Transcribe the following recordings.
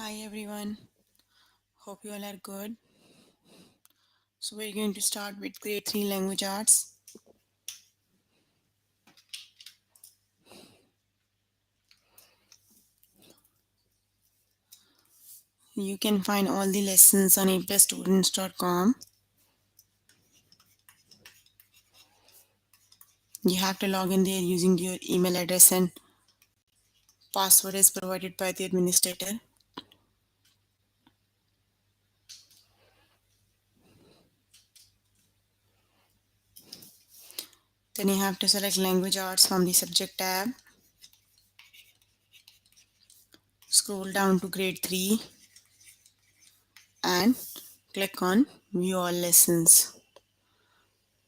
Hi everyone, hope you all are good. So we're going to start with grade 3 language arts. You can find all the lessons on aplusstudents.com. You have to log in there using your email address and password is provided by the administrator. Then you have to select language arts from the subject tab. Scroll down to grade 3 and click on view all lessons.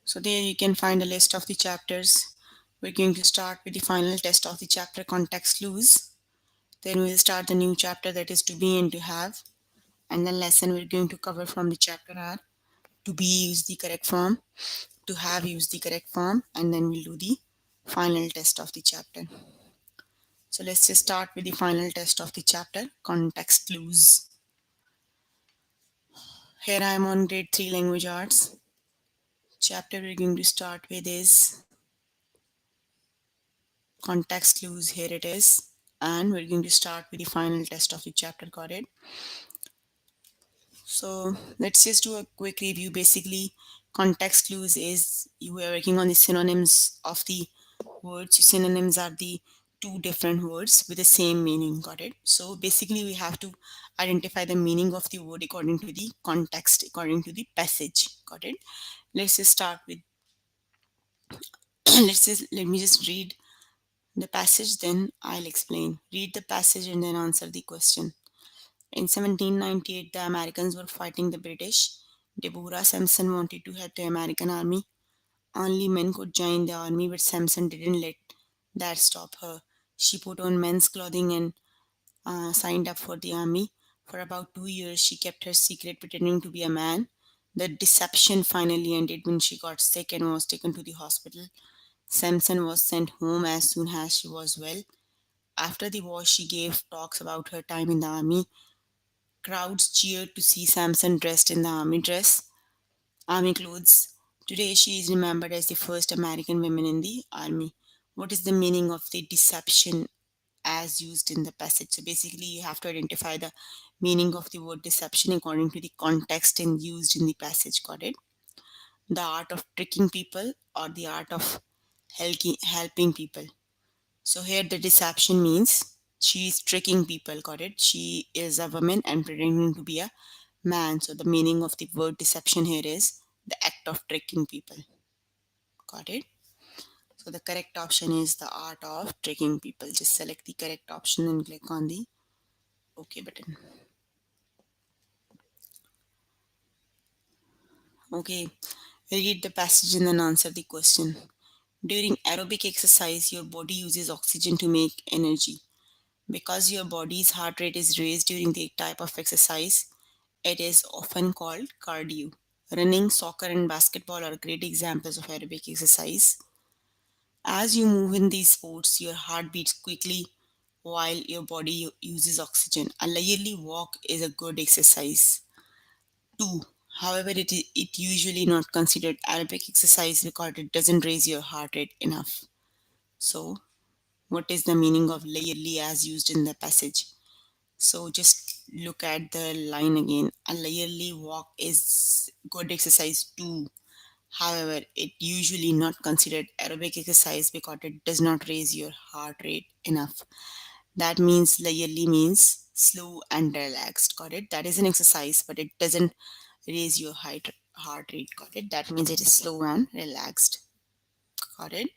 So there you can find a list of the chapters. We're going to start with the final test of the chapter context clues. Then we'll start the new chapter, that is to be and to have. And the lesson we're going to cover from the chapter are to be use the correct form, to have use the correct form, and then we'll do the final test of the chapter. So let's just start with the final test of the chapter, context clues. Here I am on grade 3 language arts. Chapter we're going to start with is context clues. Here it is. And we're going to start with the final test of the chapter. Got it? So let's just do a quick review. Basically, context clues is you are working on the synonyms of the words. Synonyms are the two different words with the same meaning. Got it? So basically, we have to identify the meaning of the word according to the context, according to the passage. Got it? Let's just start with let me just read the passage, then I'll explain. Read the passage and then answer the question. In 1798, the Americans were fighting the British. Deborah Sampson wanted to help the American army. Only men could join the army, but Sampson didn't let that stop her. She put on men's clothing and signed up for the army. For about 2 years, she kept her secret, pretending to be a man. The deception finally ended when she got sick and was taken to the hospital. Sampson was sent home as soon as she was well. After the war, she gave talks about her time in the army. Crowds cheered to see Sampson dressed in the army clothes. Today, she is remembered as the first American woman in the army. What is the meaning of the deception as used in the passage? So basically, you have to identify the meaning of the word deception according to the context and used in the passage. Got it? The art of tricking people or the art of helping people. So here the deception means she is tricking people. Got it? She is a woman and pretending to be a man. So the meaning of the word deception here is the act of tricking people. Got it? So the correct option is the art of tricking people. Just select the correct option and click on the OK button. Okay, read the passage and then answer the question. During aerobic exercise, your body uses oxygen to make energy. Because your body's heart rate is raised during the type of exercise, it is often called cardio. Running, soccer, and basketball are great examples of aerobic exercise. As you move in these sports, your heart beats quickly while your body uses oxygen. A leisurely walk is a good exercise too. However, it usually not considered aerobic exercise because it doesn't raise your heart rate enough. So, what is the meaning of leisurely as used in the passage? So just look at the line again. A leisurely walk is good exercise too. However, it usually not considered aerobic exercise because it does not raise your heart rate enough. That means leisurely means slow and relaxed. Got it? That is an exercise, but it doesn't raise your heart rate. Got it? That means it is slow and relaxed. Got it?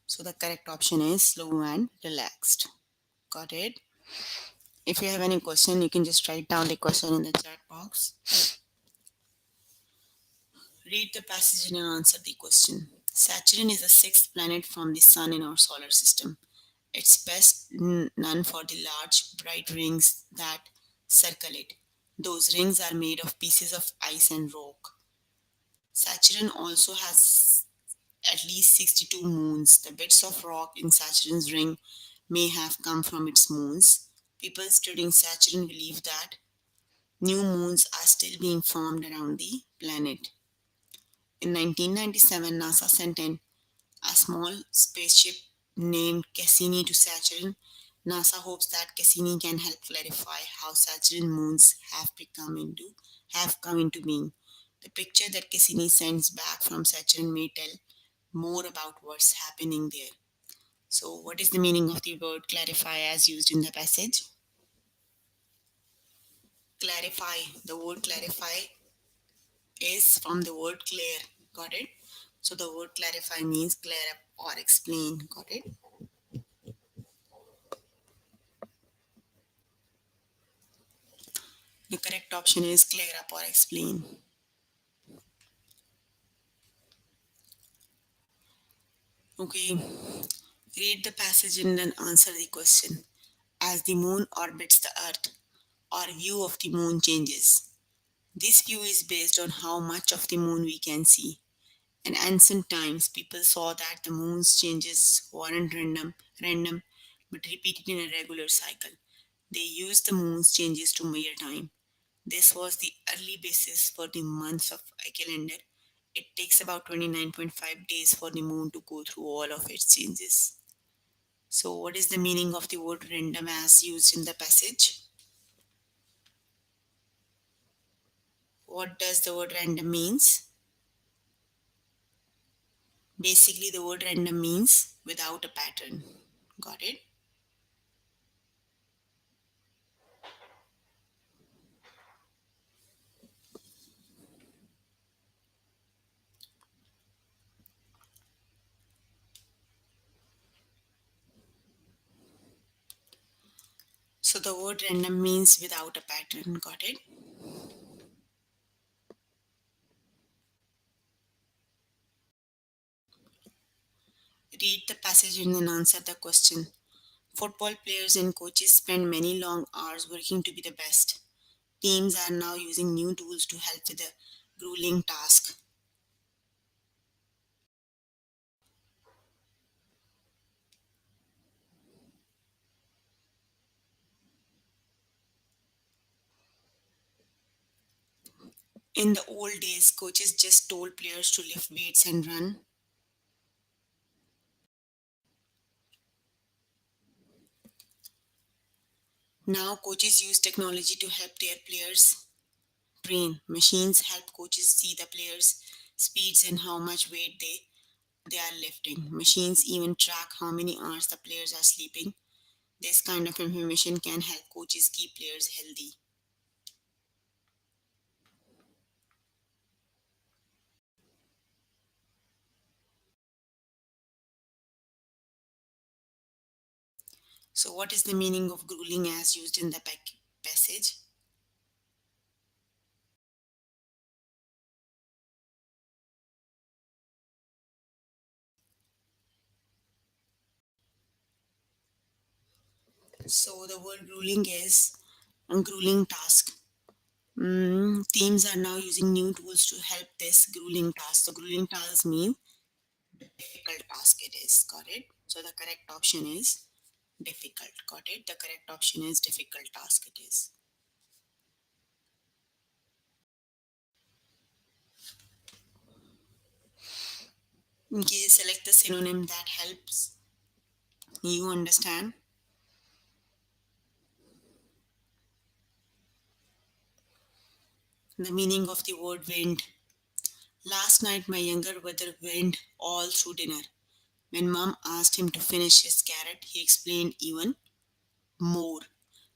So the correct option is slow and relaxed. Got it? If you have any question, you can just write down the question in the chat box. Read the passage and answer the question. Saturn is the sixth planet from the Sun in our solar system. It's best known for the large, bright rings that circle it. Those rings are made of pieces of ice and rock. Saturn also has at least 62 moons. The bits of rock in Saturn's ring may have come from its moons. People studying Saturn believe that new moons are still being formed around the planet. In 1997, NASA sent in a small spaceship named Cassini to Saturn. NASA hopes that Cassini can help clarify how Saturn moons have come into being. The picture that Cassini sends back from Saturn may tell more about what's happening there. So, what is the meaning of the word clarify as used in the passage? Clarify. The word clarify is from the word clear. Got it? So, the word clarify means clear up or explain. Got it? The correct option is clear up or explain. Okay, read the passage and then answer the question. As the moon orbits the earth, our view of the moon changes. This view is based on how much of the moon we can see. In ancient times, people saw that the moon's changes weren't random, but repeated in a regular cycle. They used the moon's changes to measure time. This was the early basis for the months of a calendar. It takes about 29.5 days for the moon to go through all of its changes. So, what is the meaning of the word random as used in the passage? What does the word random means? Basically, the word random means without a pattern. Got it? So, the word random means without a pattern. Got it? Read the passage and then answer the question. Football players and coaches spend many long hours working to be the best. Teams are now using new tools to help with the grueling task. In the old days, coaches just told players to lift weights and run. Now, coaches use technology to help their players train. Machines help coaches see the players' speeds and how much weight they are lifting. Machines even track how many hours the players are sleeping. This kind of information can help coaches keep players healthy. So, what is the meaning of grueling as used in the passage? So, the word grueling is a grueling task. Teams are now using new tools to help this grueling task. So, grueling task means difficult task it is. Got it? So, the correct option is difficult. Got it? The correct option is difficult task it is. Okay, select the synonym that helps you understand the meaning of the word wind. Last night, my younger brother went all through dinner. When mom asked him to finish his carrot, he explained even more.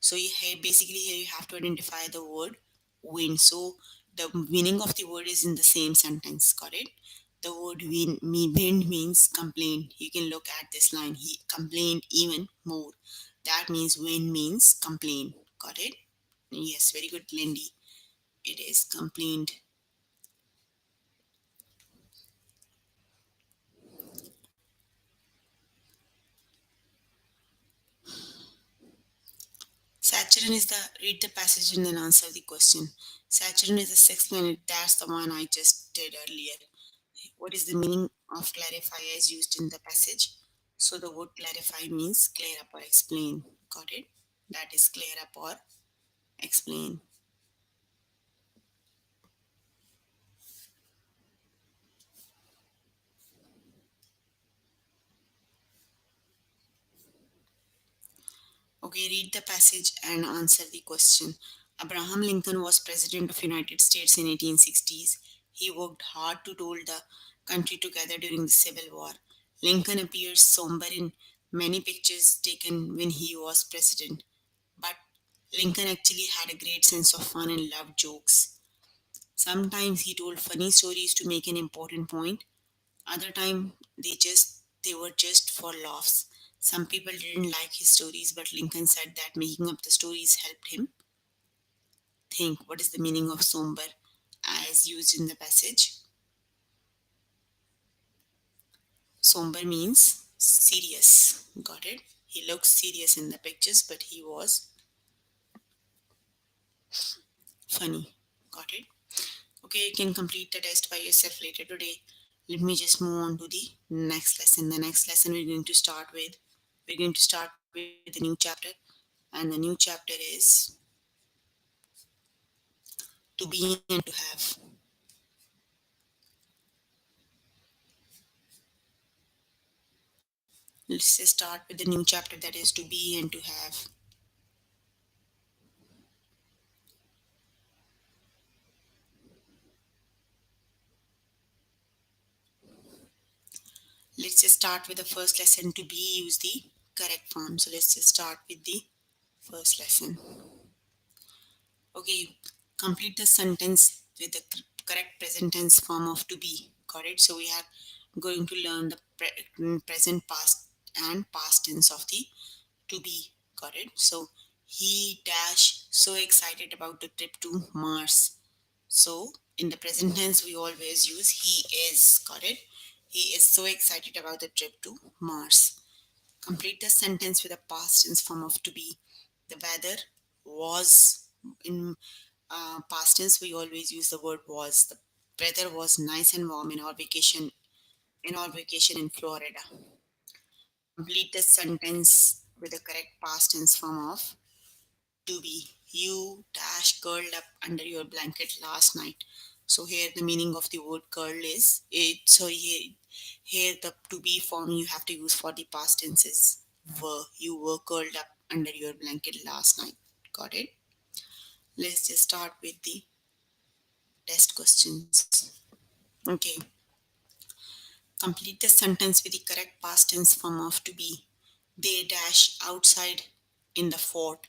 So basically here you have to identify the word win. So the meaning of the word is in the same sentence. Got it? The word wind means complain. You can look at this line. He complained even more. That means win means complain. Got it? Yes, very good, Lindy. It is complained. Saturn is the read the passage and then answer the question. Saturn is the sixth planet. That's the one I just did earlier. What is the meaning of clarify as used in the passage? So the word clarify means clear up or explain. Got it? That is clear up or explain. Okay, read the passage and answer the question. Abraham Lincoln was president of United States in 1860s. He worked hard to hold the country together during the Civil War. Lincoln appears somber in many pictures taken when he was president. But Lincoln actually had a great sense of fun and loved jokes. Sometimes he told funny stories to make an important point. Other time they were just for laughs. Some people didn't like his stories, but Lincoln said that making up the stories helped him think. What is the meaning of somber as used in the passage? Somber means serious. Got it? He looks serious in the pictures, but he was funny. Got it? Okay, you can complete the test by yourself later today. Let me just move on to the next lesson. The next lesson we're going to start with the new chapter, and the new chapter is to be and to have. Let's just start with the new chapter, that is to be and to have. Let's just start with the first lesson. To be, use the correct form. So let's just start with the first lesson. Okay, complete the sentence with the correct present tense form of to be. Got it? So we are going to learn the present, past, and past tense of the to be. Got it? So he dash so excited about the trip to Mars. So in the present tense, we always use he is. Got it? He is so excited about the trip to Mars. Complete the sentence with a past tense form of to be. The weather was in past tense. We always use the word was. The weather was nice and warm in our vacation. In our vacation in Florida. Complete the sentence with the correct past tense form of to be. You dash curled up under your blanket last night. So here the meaning of the word curl is it. So here the to be form you have to use for the past tenses. Were, you were curled up under your blanket last night. Got it? Let's just start with the test questions. Okay. Complete the sentence with the correct past tense form of to be. They dash outside in the fort.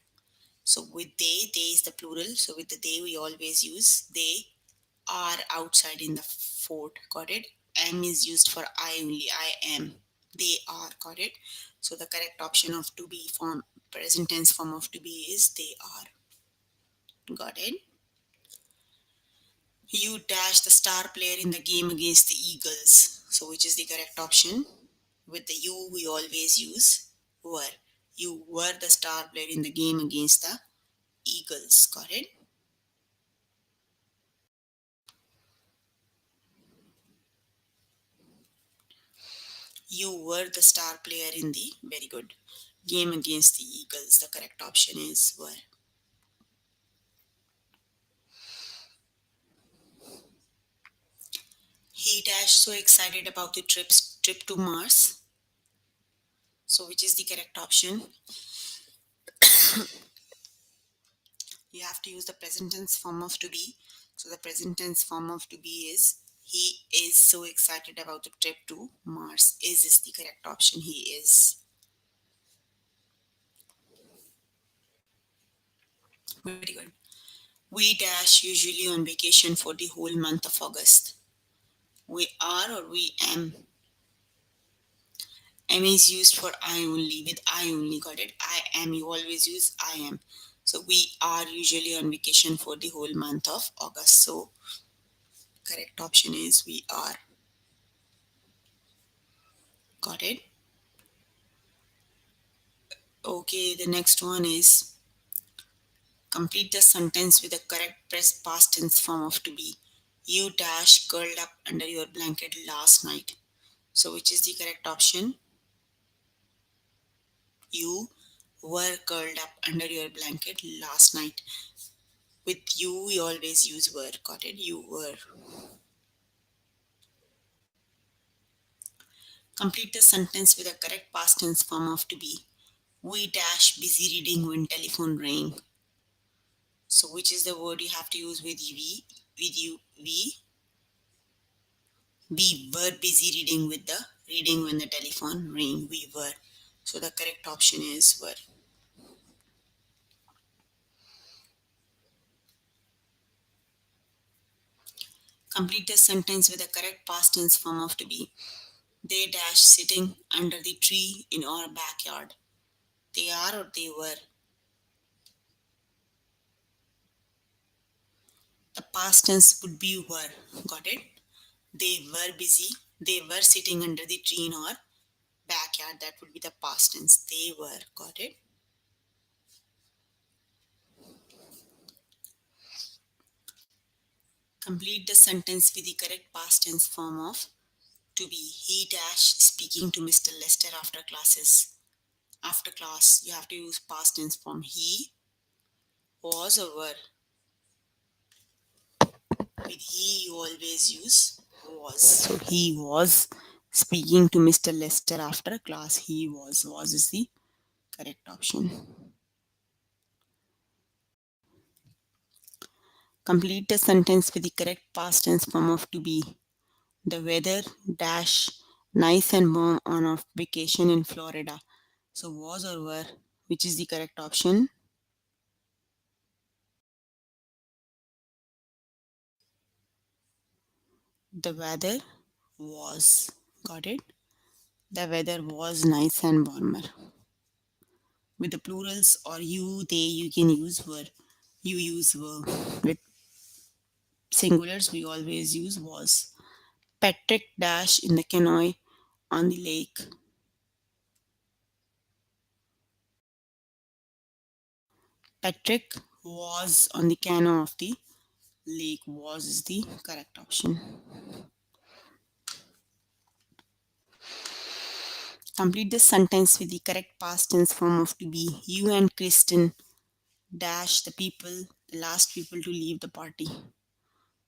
So with they is the plural. So with the they, we always use they are outside in the fort. Got it? Am is used for I only. I am. They are. Got it? So the correct option of to be form, present tense form of to be is they are. Got it? You dash the star player in the game against the Eagles. So which is the correct option? With the you, we always use were. You were the star player in the game against the Eagles. Got it? You were the star player in the very good game against the Eagles. The correct option is were. He dash so excited about the trip to Mars. So which is the correct option? You have to use the present tense form of to be. So the present tense form of to be is he is so excited about the trip to Mars. Is the correct option. He is. Very good. We dash usually on vacation for the whole month of August. We are or we am. Am is used for I only, with I only. Got it? I am, you always use I am. So we are usually on vacation for the whole month of August. So correct option is we are. Got it? Okay, the next one is complete the sentence with the correct past tense form of to be. You dash curled up under your blanket last night. So which is the correct option? You were curled up under your blanket last night. With you, we always use were. Got it? You were. Complete the sentence with a correct past tense form of to be. We dash busy reading when telephone rang. So, which is the word you have to use with we? With you, we. We were busy reading with the reading when the telephone rang. We were. So, the correct option is were. Complete the sentence with a correct past tense form of to be. They dash sitting under the tree in our backyard. They are or they were. The past tense would be were. Got it? They were busy. They were sitting under the tree in our backyard. That would be the past tense. They were. Got it? Complete the sentence with the correct past tense form of to be. He dash speaking to Mr. Lester after classes. After class, you have to use past tense form. He was or were. With he, you always use was. So he was speaking to Mr. Lester after class. He was. Was is the correct option. Complete the sentence with the correct past tense form of to be. The weather dash nice and warm on our vacation in Florida. So was or were, which is the correct option? The weather was. Got it? The weather was nice and warmer. With the plurals or you, they, you can use were. You use were. With singulars, we always use was. Patrick dash in the canoe on the lake. Patrick was on the canoe of the lake. Was is the correct option. Complete the sentence with the correct past tense form of to be. You and Kristen dash the people, the last people to leave the party.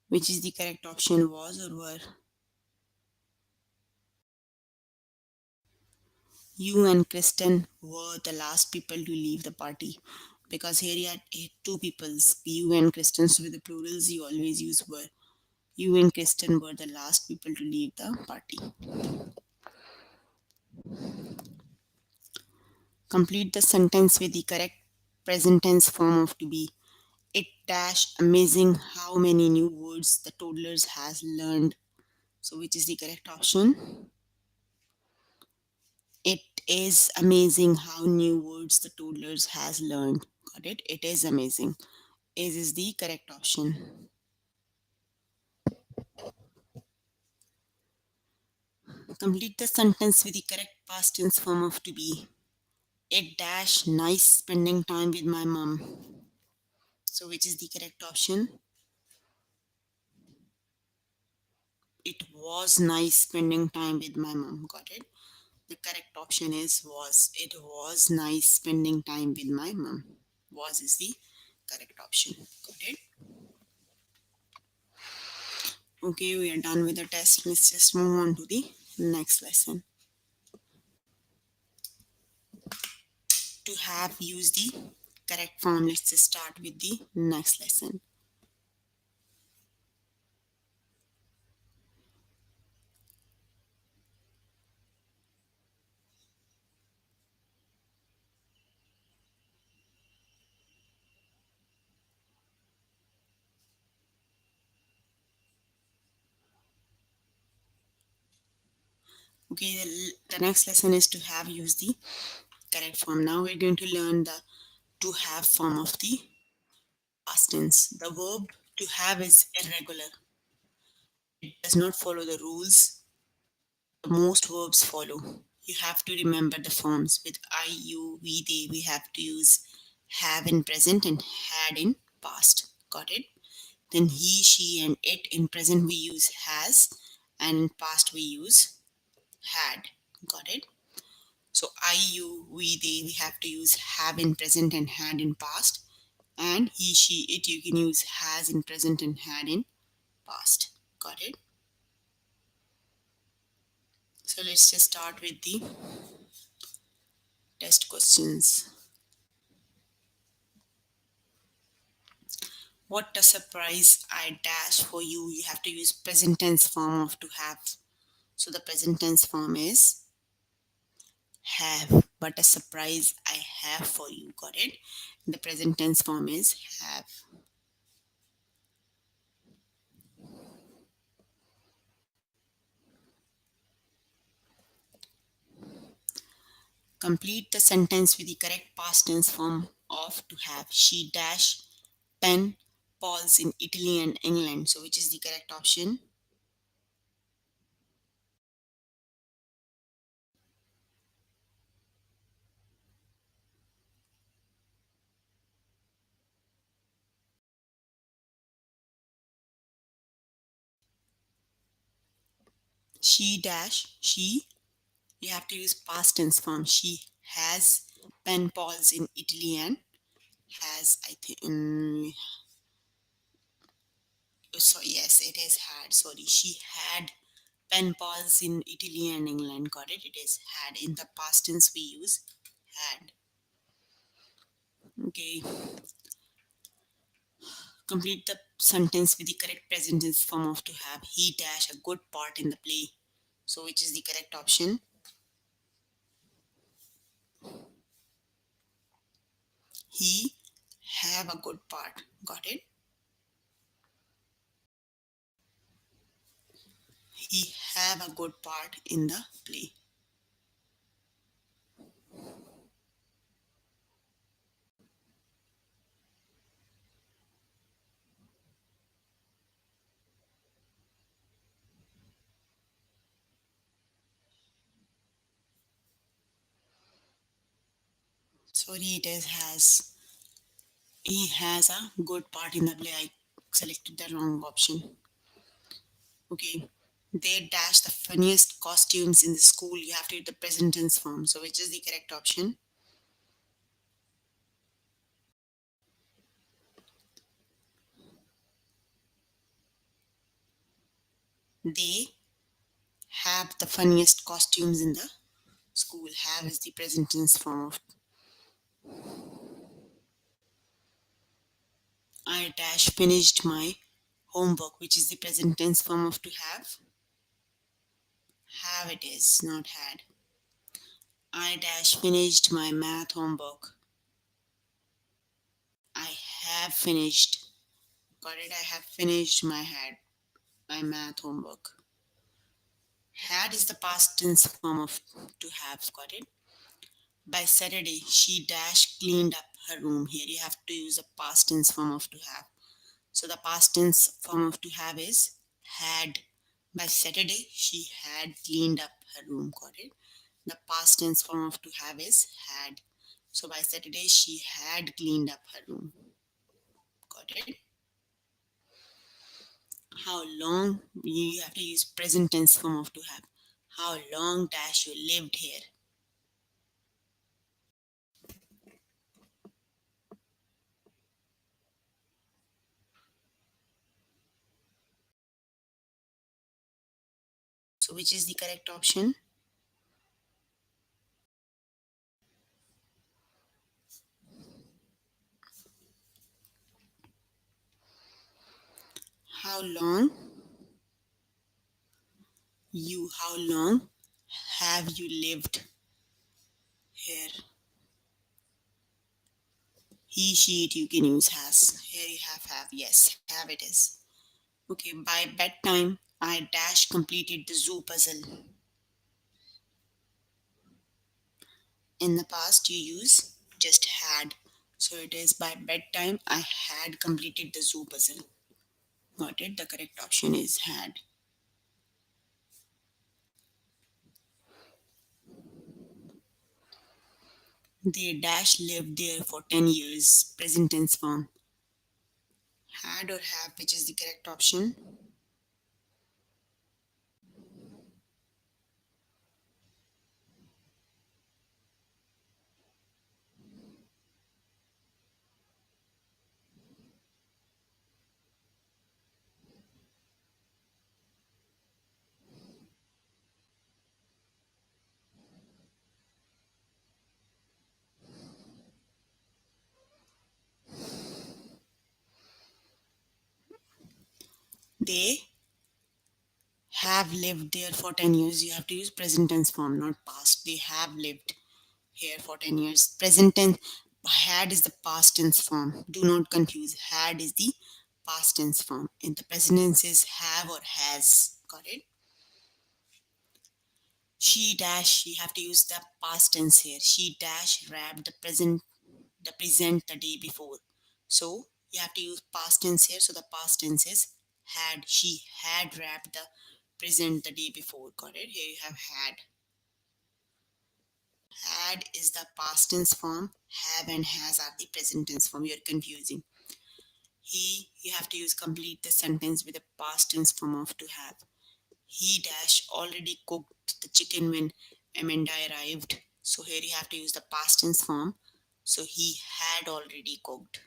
Which is the correct option? Was or were? You and Kristen were the last people to leave the party. Because here you had two peoples, you and Kristen, so with the plurals you always use were. You and Kristen were the last people to leave the party. Complete the sentence with the correct present tense form of to be. It dash amazing how many new words the toddlers has learned. So which is the correct option? It is amazing how new words the toddlers has learned. Got it? It is amazing. Is the correct option. Complete the sentence with the correct past tense form of to be. It dash nice spending time with my mom. So which is the correct option? It was nice spending time with my mom. Got it? The correct option is was. It was nice spending time with my mom. Was is the correct option. Got it? Okay, we are done with the test. Let's just move on to the next lesson. To have used the correct form, let's just start with the next lesson. Okay, the next lesson is to have used the correct form. Now we're going to learn the to have form of the past tense. The verb to have is irregular. It does not follow the rules most verbs follow. You have to remember the forms. With I, you, we, they, we have to use have in present and had in past. Got it? Then he, she, and it in present we use has, and in past we use had. Got it? So I, you, we, they, we have to use have in present and had in past. And he, she, it, you can use has in present and had in past. Got it? So let's just start with the test questions. What a surprise I dash for you. You have to use present tense form of to have. So the present tense form is have. What a surprise I have for you. Got it? The present tense form is have. Complete the sentence with the correct past tense form of to have. She dash pen pals in Italy and England. So which is the correct option? She dash she. You have to use past tense form. She has pen pals in Italy and has I think so yes it is had, sorry, she had pen pals in Italy and England. Got it? It is had. In the past tense we use had. Okay, complete the sentence with the correct present tense form of to have. He dash a good part in the play. So which is the correct option? He have a good part. Got it? He have a good part in the play. Sorry, it is has. He has a good part in the play. I selected the wrong option. Okay. They dash the funniest costumes in the school. You have to use the present tense form. So which is the correct option? They have the funniest costumes in the school. Have is the present tense form of I dash finished my homework, which is the present tense form of to have. Have it is, not had. I dash finished my math homework. I have finished. Got it? I have finished my math homework. Had is the past tense form of to have. Got it? By Saturday, she dash cleaned up her room. Here you have to use the past tense form of to have. So the past tense form of to have is had. By Saturday, she had cleaned up her room. Got it? The past tense form of to have is had. So by Saturday, she had cleaned up her room. Got it? How long? You have to use present tense form of to have. How long dash you lived here? So which is the correct option? How long how long have you lived here? He, she, it, you can use has. Here you have. Yes, have it is. Okay, by bedtime, I dash completed the zoo puzzle. In the past, you use just had. So it is by bedtime, I had completed the zoo puzzle. Got it? The correct option is had. They dash lived there for 10 years. Present tense form. Had or have, which is the correct option? They have lived there for 10 years. You have to use present tense form, not past. They have lived here for 10 years. Present tense, had is the past tense form. Do not confuse. Had is the past tense form. In the present tense is have or has. Got it? She dash, you have to use the past tense here. She dash wrapped the day before. So you have to use past tense here. So the past tense is had. She had wrapped the present the day before. Got it? Here you have had. Had is the past tense form. Have and has are the present tense form. You're confusing. He, you have to use complete the sentence with the past tense form of to have. He dash already cooked the chicken when Amanda arrived. So here you have to use the past tense form. So he had already cooked.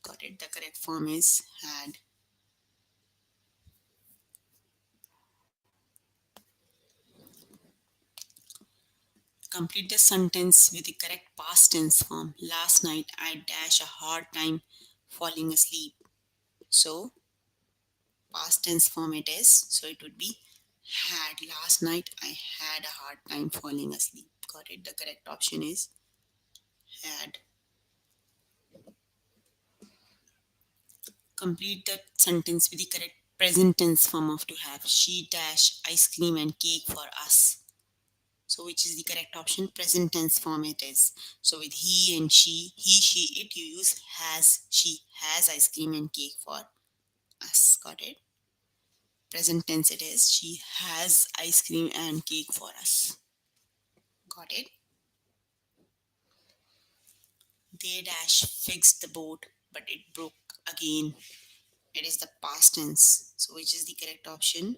Got it? The correct form is had. Complete the sentence with the correct past tense form. Last night I dash a hard time falling asleep. So past tense form it is. So it would be had. Last night I had a hard time falling asleep. Got it? The correct option is had. Complete the sentence with the correct present tense form of to have. She dash ice cream and cake for us. So which is the correct option? Present tense form it is. So with he and she, he, she, it, you use has. She has ice cream and cake for us. Got it? Present tense it is. She has ice cream and cake for us. Got it? They dash fixed the boat, but it broke again. It is the past tense. So which is the correct option?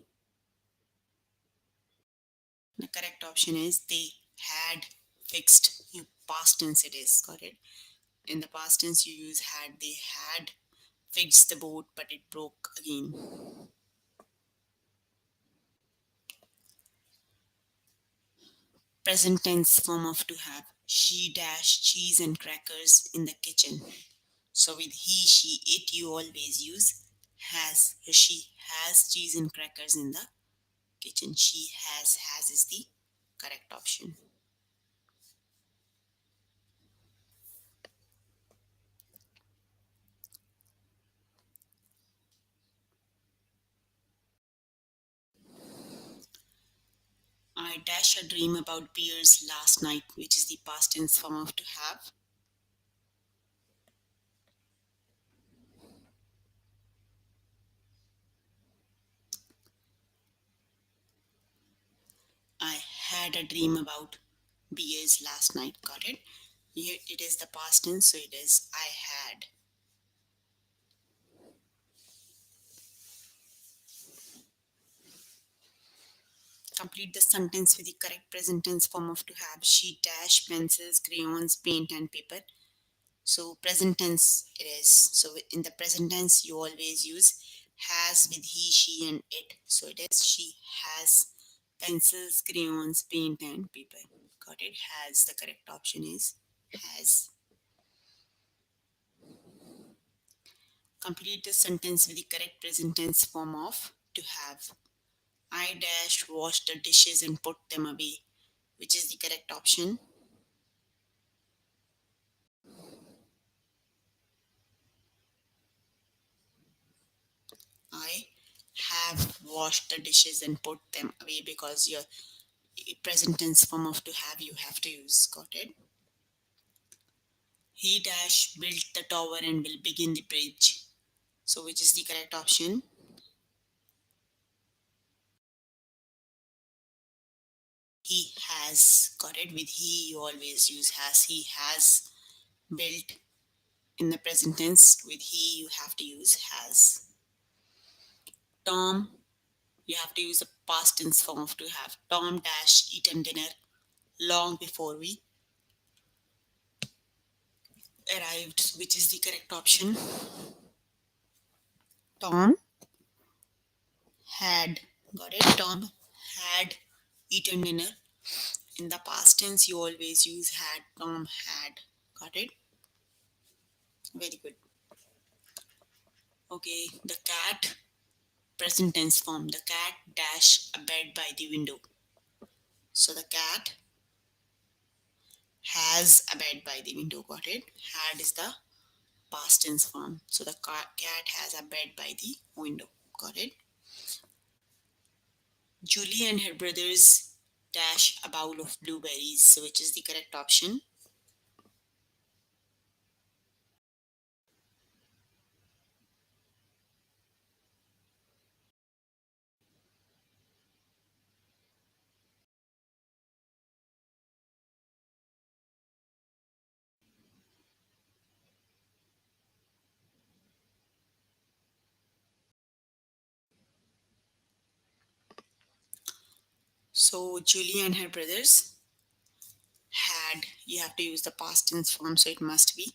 The correct option is they had fixed. You past tense it is. Got it? In the past tense you use had. They had fixed the boat, but it broke again. Present tense form of to have. She dash cheese and crackers in the kitchen. So with he, she, it, you always use has. She has cheese and crackers in the kitchen. She has is the correct option. I dash a dream about beers last night, which is the past tense form of to have. I had a dream about beers last night. Got it? Here it is the past tense, so it is I had. Complete the sentence with the correct present tense form of to have. She dash pencils, crayons, paint, and paper. So present tense it is. So in the present tense you always use has with he, she, and it. So it is she has pencils, crayons, paint, and paper. Got it? Has. The correct option is has. Complete the sentence with the correct present tense form of to have. I dash washed the dishes and put them away, which is the correct option. I have washed the dishes and put them away because your present tense form of to have you have to use. Got it? He dash built the tower and will begin the bridge. So which is the correct option? He has. Got it? With he you always use has. He has built. In the present tense with he you have to use has. Tom, you have to use the past tense form of to have. Tom dash eaten dinner long before we arrived, which is the correct option. Tom had. Got it? Tom had eaten dinner. In the past tense, you always use had. Tom had. Got it? Very good. Okay, the cat present tense form. The cat dash a bed by the window. So the cat has a bed by the window. Got it? Had is the past tense form. So the cat has a bed by the window. Got it? Julie and her brothers dash a bowl of blueberries. So which is the correct option? So Julie and her brothers had, you have to use the past tense form, so it must be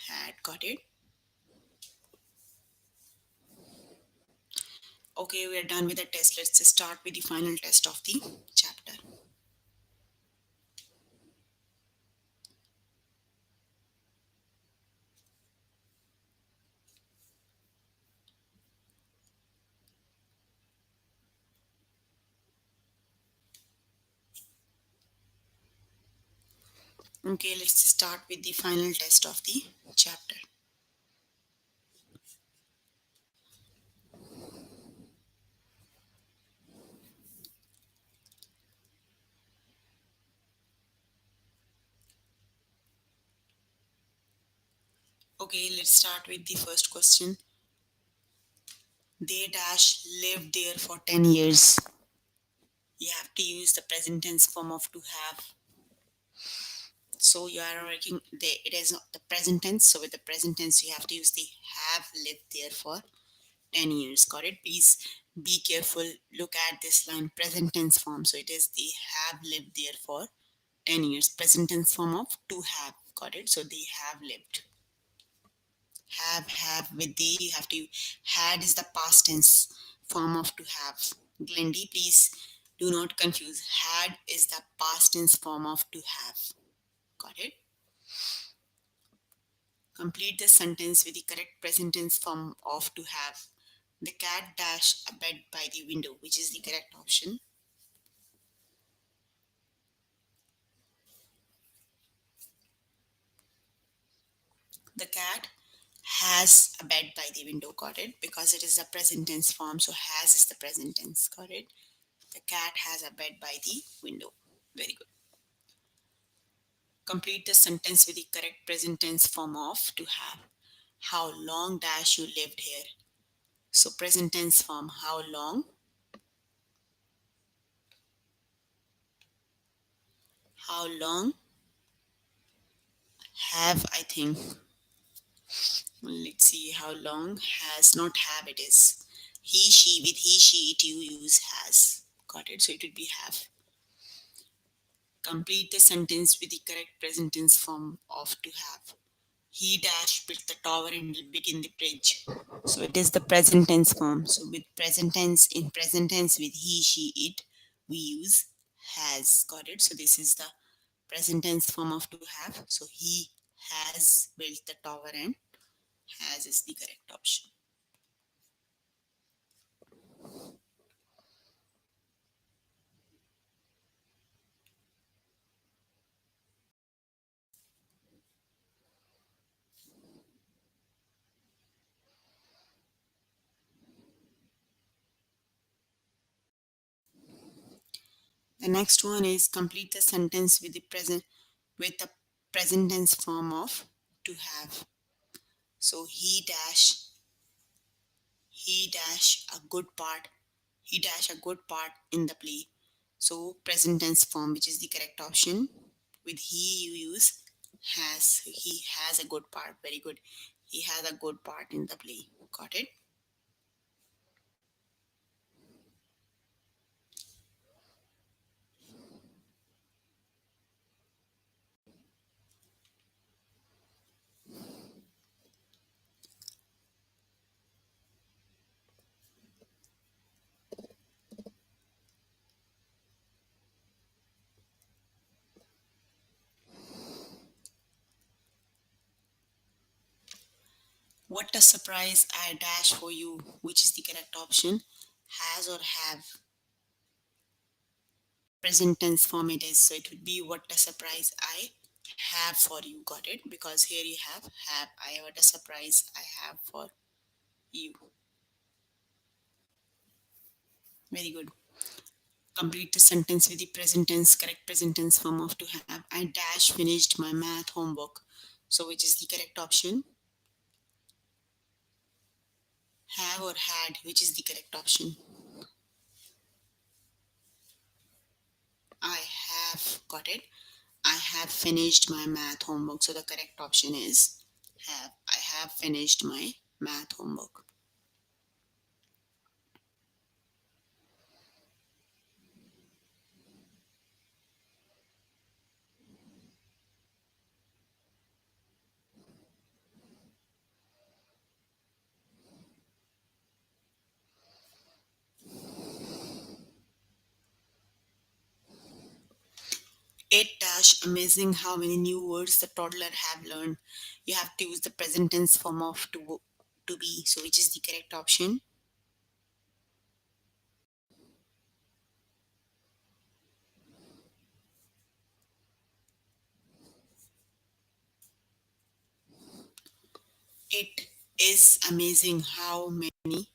had. Got it? Okay, we are done with the test. Let's start with the final test of the chapter. Okay, let's start with the final test of the chapter. Okay, let's start with the first question. They dash lived there for 10 years. You have to use the present tense form of to have. So you are working, it is not the present tense. So with the present tense, you have to use the have lived there for 10 years. Got it? Please be careful. Look at this line, present tense form. So it is the have lived there for 10 years. Present tense form of to have. Got it? So they have lived. Have with the, you have to, had is the past tense form of to have. Glendy, please do not confuse. Had is the past tense form of to have. Got it? Complete the sentence with the correct present tense form of to have. The cat dashed a bed by the window, which is the correct option. The cat has a bed by the window. Got it? Because it is the present tense form, so has is the present tense. Got it? The cat has a bed by the window. Very good. Complete the sentence with the correct present tense form of to have. How long dash you lived here? So present tense form, how long? How long have, I think. Let's see, how long has, not have, it is. He, she, with he, she, it, you use has. Got it? So it would be have. Complete the sentence with the correct present tense form of to have. He dash built the tower and will begin the bridge. So it is the present tense form. So with present tense, in present tense with he, she, it, we use has. Got it? So this is the present tense form of to have. So he has built the tower and has is the correct option. The next one is complete the sentence with the present tense form of to have. So he dash a good part, he dash a good part in the play. So present tense form, which is the correct option. With he you use has. He has a good part. Very good. He has a good part in the play. Got it? What a surprise I dash for you, which is the correct option. Has or have. Present tense form it is. So it would be what a surprise I have for you. Got it? Because here you have. I what a surprise I have for you. Very good. Complete the sentence with the present tense, correct present tense form of to have. I dash finished my math homework. So which is the correct option? Have or had, which is the correct option? I have. Got it? I have finished my math homework. So the correct option is have. I have finished my math homework. 8 dash amazing how many new words the toddler have learned. You have to use the present tense form of to be. So which is the correct option? It is amazing how many.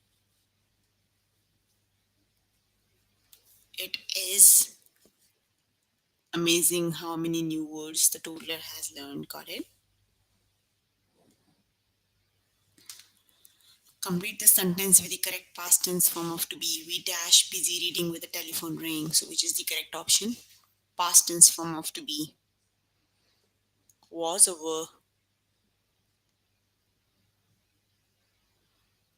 It is amazing how many new words the toddler has learned. Got it? Complete the sentence with the correct past tense form of to be. We dash busy reading with the telephone ring. So which is the correct option? Past tense form of to be. Was over.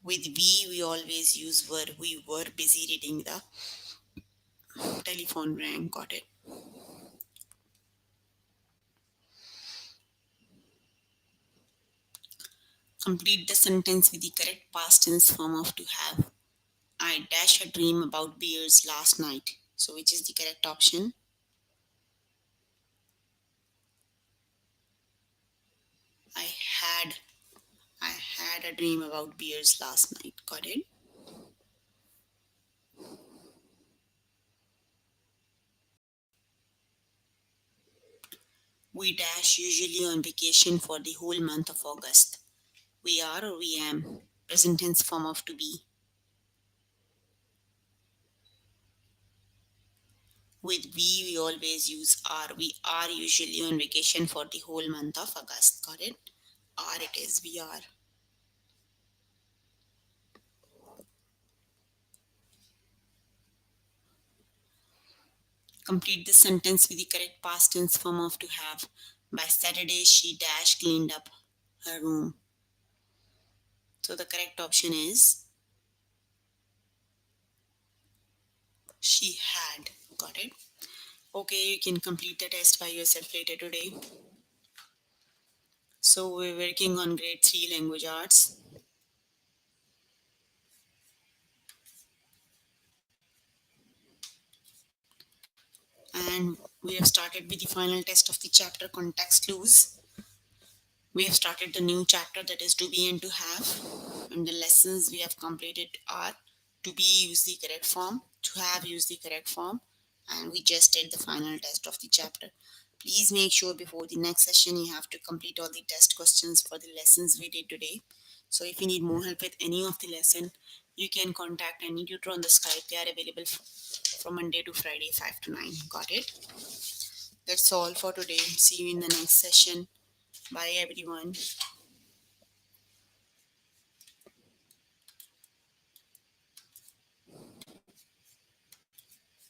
With we always use were. We were busy reading the telephone rang. Got it? Complete the sentence with the correct past tense form of to have. I dash a dream about beers last night. So which is the correct option? I had I had a dream about beers last night. Got it? We dash usually on vacation for the whole month of August. We are or we am. Present tense form of to be. With we always use are. We are usually on vacation for the whole month of August. Got it? Are it is. We are. Complete the sentence with the correct past tense form of to have. By Saturday, she dash cleaned up her room. So the correct option is she had. Got it? Okay, you can complete the test by yourself later today. So we're working on grade 3 language arts, and we have started with the final test of the chapter context clues. We have started the new chapter, that is to be and to have, and the lessons we have completed are to be use the correct form, to have use the correct form, and we just did the final test of the chapter. Please make sure before the next session you have to complete all the test questions for the lessons we did today. So if you need more help with any of the lesson, you can contact any tutor on the Skype. They are available from Monday to Friday 5 to 9. Got it? That's all for today. See you in the next session. Bye everyone.